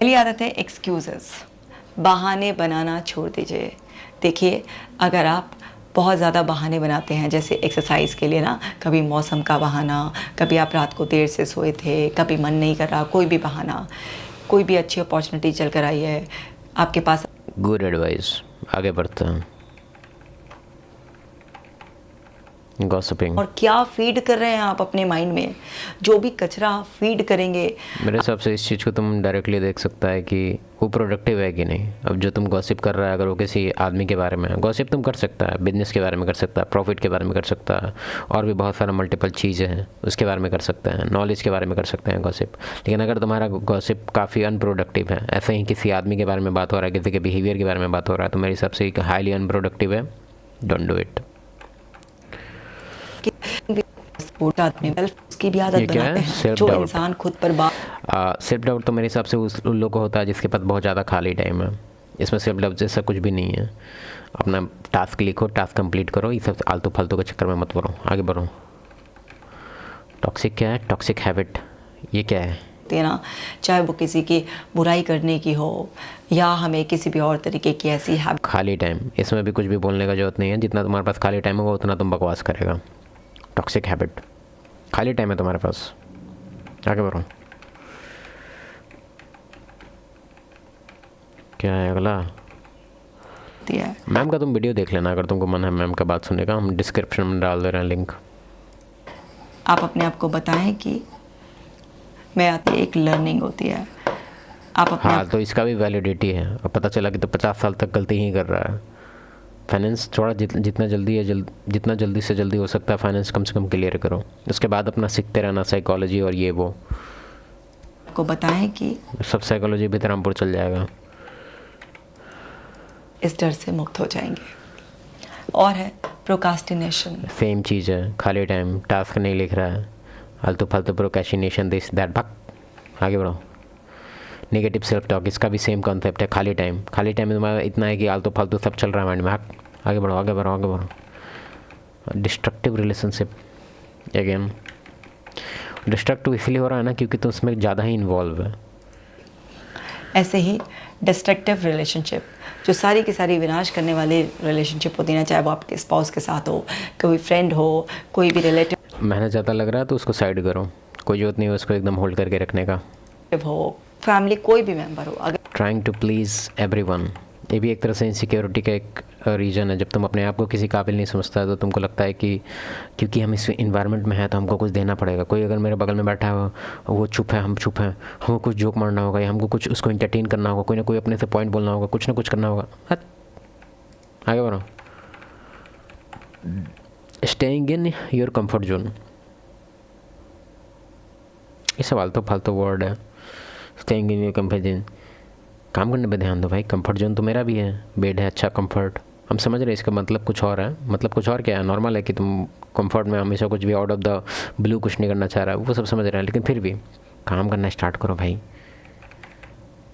पहली आदत है एक्सक्यूजेस, बहाने बनाना छोड़ दीजिए। देखिए, अगर आप बहुत ज़्यादा बहाने बनाते हैं, जैसे एक्सरसाइज के लिए ना, कभी मौसम का बहाना, कभी आप रात को देर से सोए थे, कभी मन नहीं कर रहा, कोई भी बहाना, कोई भी अच्छी अपॉर्चुनिटी चल कर आई है आपके पास। गुड एडवाइस, आगे बढ़ते हैं। गॉसिपिंग, और क्या फीड कर रहे हैं आप अपने माइंड में, जो भी कचरा फीड करेंगे। मेरे हिसाब से इस चीज़ को तुम डायरेक्टली देख सकता है कि वो प्रोडक्टिव है कि नहीं। अब जो तुम गॉसिप कर रहा है, अगर वो किसी आदमी के बारे में है, गॉसिप तुम कर सकता है, बिजनेस के बारे में कर सकता है, प्रॉफिट के बारे में कर सकता है, और भी बहुत सारा मल्टीपल चीज़ें हैं उसके बारे में कर सकते हैं, नॉलेज के बारे में कर सकते हैं गॉसिप। लेकिन अगर तुम्हारा गॉसिप काफ़ी अनप्रोडक्टिव है, ऐसे ही किसी आदमी के बारे में बात हो रहा है, किसी के बिहेवियर के बारे में बात हो रहा है, तो मेरे हिसाब से हाईली अनप्रोडक्टिव है। Don't do it. उसकी भी आदत ये क्या बनाते है? हैं सेल्फ जो डाउट। इंसान खुद पर सेल्फ डाउट तो मेरे हिसाब से उन लोगों को होता है जिसके पास बहुत ज़्यादा खाली टाइम है। इसमें सेल्फ डाउट जैसा कुछ भी नहीं है। अपना टास्क लिखो, टास्क कंप्लीट करो, ये सब आलतू फालतू के चक्कर में मत पड़ो, आगे बढ़ो। टॉक्सिक क्या है? टॉक्सिक हैबिट, ये क्या है? ना, चाहे वो किसी की बुराई करने की हो या हमें किसी भी और तरीके की ऐसी हैबिट। खाली टाइम, इसमें भी कुछ भी बोलने का जरूरत नहीं है। जितना तुम्हारे पास खाली टाइम होगा उतना तुम बकवास करेगा। टॉक्सिक हैबिट, खाली टाइम है तुम्हारे पास, आगे बढ़ो। क्या है अगला? मैम का तुम वीडियो देख लेना अगर तुमको मन है मैम का बात सुनने का, हम डिस्क्रिप्शन में डाल दे रहे हैं लिंक। आप अपने आप को बताएं कि मैं आती एक लर्निंग होती है। आप अपने हाँ, तो इसका भी वैलिडिटी है। अब पता चला कि तो 50 साल तक गलती ही कर रहा है। फाइनेंस थोड़ा जितना जल्दी है जितना जल्दी से जल्दी हो सकता है फाइनेंस कम से कम क्लियर करो। उसके बाद अपना सीखते रहना साइकोलॉजी और ये वो। को बताएं कि सब साइकोलॉजी भी रामपुर चल जाएगा। इस डर से मुक्त हो जाएंगे। और है प्रोकास्टिनेशन, सेम चीज़ है, खाली टाइम, टास्क नहीं लिख रहा है, फालतू फालतू प्रोक्रेस्टिनेशन, दिस दैट, भाग आगे बढ़ो। नेगेटिव सेल्फ टॉक, इसका भी सेम कॉन्सेप्ट है। खाली टाइम में तुम्हारा इतना है कि आलतू फालतू सब चल रहा है माइंड में, आगे बढ़ो आगे बढ़ो आगे बढ़ो। डिस्ट्रक्टिव रिलेशनशिप, अगेन डिस्ट्रक्टिव इसलिए हो रहा है ना क्योंकि तुम उसमें ज़्यादा ही इन्वॉल्व है। ऐसे ही डिस्ट्रक्टिव रिलेशनशिप, जो सारी की सारी विनाश करने वाली रिलेशनशिप होती है ना, चाहे वो आपके स्पाउस के साथ हो, कोई फ्रेंड हो, कोई भी रिलेटिव मेहनत ज़्यादा लग रहा है तो उसको साइड करो, कोई जरूरत नहीं है उसको एकदम होल्ड करके रखने का। हो, फैमिली कोई भी मेंबर हो, अगर ट्राइंग टू प्लीज़ एवरीवन, ये भी एक तरह से इनसिक्योरिटी का एक रीज़न है। जब तुम अपने आप को किसी काबिल नहीं समझता तो तुमको लगता है कि क्योंकि हम इस इन्वायरमेंट में हैं तो हमको कुछ देना पड़ेगा। कोई अगर मेरे बगल में बैठा है वो चुप है, हम चुप हैं, हमको कुछ जोक मारना होगा या हमको कुछ उसको इंटरटेन करना होगा, कोई ना कोई अपने से पॉइंट बोलना होगा, कुछ ना कुछ करना होगा। आगे बढ़ो। Staying in your comfort zone, ये सवाल तो फालतू वर्ड है। Staying in your comfort zone, काम करने पे ध्यान दो भाई। कंफर्ट जोन तो मेरा भी है, बेड है, अच्छा कंफर्ट, हम समझ रहे हैं। इसका मतलब कुछ और है, मतलब कुछ और क्या है? नॉर्मल है कि तुम कंफर्ट में हमेशा कुछ भी आउट ऑफ द ब्लू कुछ नहीं करना चाह रहा है, वो सब समझ रहे हैं, लेकिन फिर भी काम करना स्टार्ट करो भाई।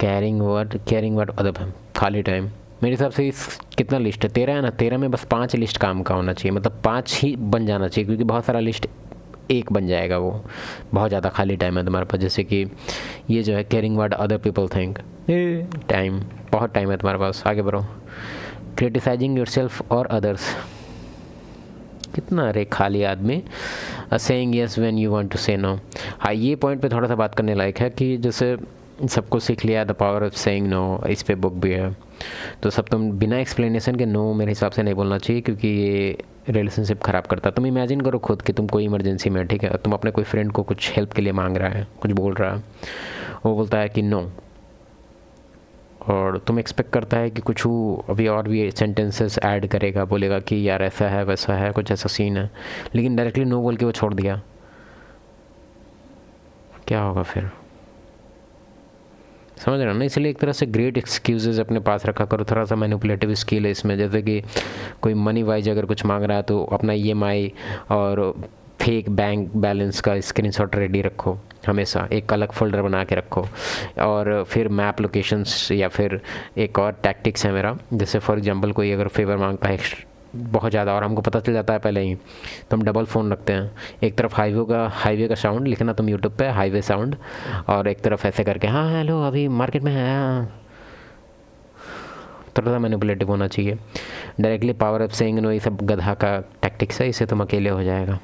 केयरिंग वर्ड अदब, खाली टाइम। मेरे हिसाब से इस कितना लिस्ट है? 13 है ना, 13 में बस 5 लिस्ट काम का होना चाहिए, मतलब 5 ही बन जाना चाहिए, क्योंकि बहुत सारा लिस्ट एक बन जाएगा वो। बहुत ज़्यादा खाली टाइम है तुम्हारे पास, जैसे कि ये जो है caring what other people think, time, बहुत टाइम है तुम्हारे पास, आगे बढ़ो। क्रिटिसाइजिंग योरसेल्फ और अदर्स, कितना अरे खाली आदमी। Saying yes when you want to say no, हाँ ये पॉइंट पे थोड़ा सा बात करने लायक है कि जैसे सबको सीख लिया the power of saying no, इस पे बुक भी है। तो सब तुम बिना एक्सप्लेनेशन के नो मेरे हिसाब से नहीं बोलना चाहिए, क्योंकि ये रिलेशनशिप ख़राब करता है। तुम इमेजिन करो खुद कि तुम कोई इमरजेंसी में, ठीक है, तुम अपने कोई फ्रेंड को कुछ हेल्प के लिए मांग रहा है, कुछ बोल रहा है, वो बोलता है कि नो, और तुम एक्सपेक्ट करता है कि कुछ वो अभी और भी सेंटेंसेस ऐड करेगा, बोलेगा कि यार ऐसा है वैसा है, कुछ ऐसा सीन है, लेकिन डायरेक्टली नो बोल के वो छोड़ दिया, क्या होगा फिर? समझ रहे हो ना? इसलिए एक तरह से ग्रेट एक्सक्यूजेज अपने पास रखा करो। थोड़ा सा मैनिपुलेटिव स्किल है इसमें, जैसे कि कोई मनी वाइज अगर कुछ मांग रहा है तो अपना EMI और फेक बैंक बैलेंस का स्क्रीनशॉट रेडी रखो, हमेशा एक अलग फोल्डर बना के रखो। और फिर मैप लोकेशंस, या फिर एक और टैक्टिक्स है मेरा, जैसे फॉर एग्जांपल कोई अगर फेवर मांगता है बहुत ज़्यादा, और हमको पता चल जाता है पहले ही, तो हम डबल फ़ोन रखते हैं। एक तरफ हाईवे का साउंड लिखना तुम यूट्यूब पे, हाईवे साउंड, और एक तरफ ऐसे करके हाँ हेलो अभी मार्केट में है, थोड़ा सा मैनिपुलेटिव होना चाहिए। Directly power of saying no, ये सब गधा का टैक्टिक्स है, इससे तुम अकेले हो जाएगा।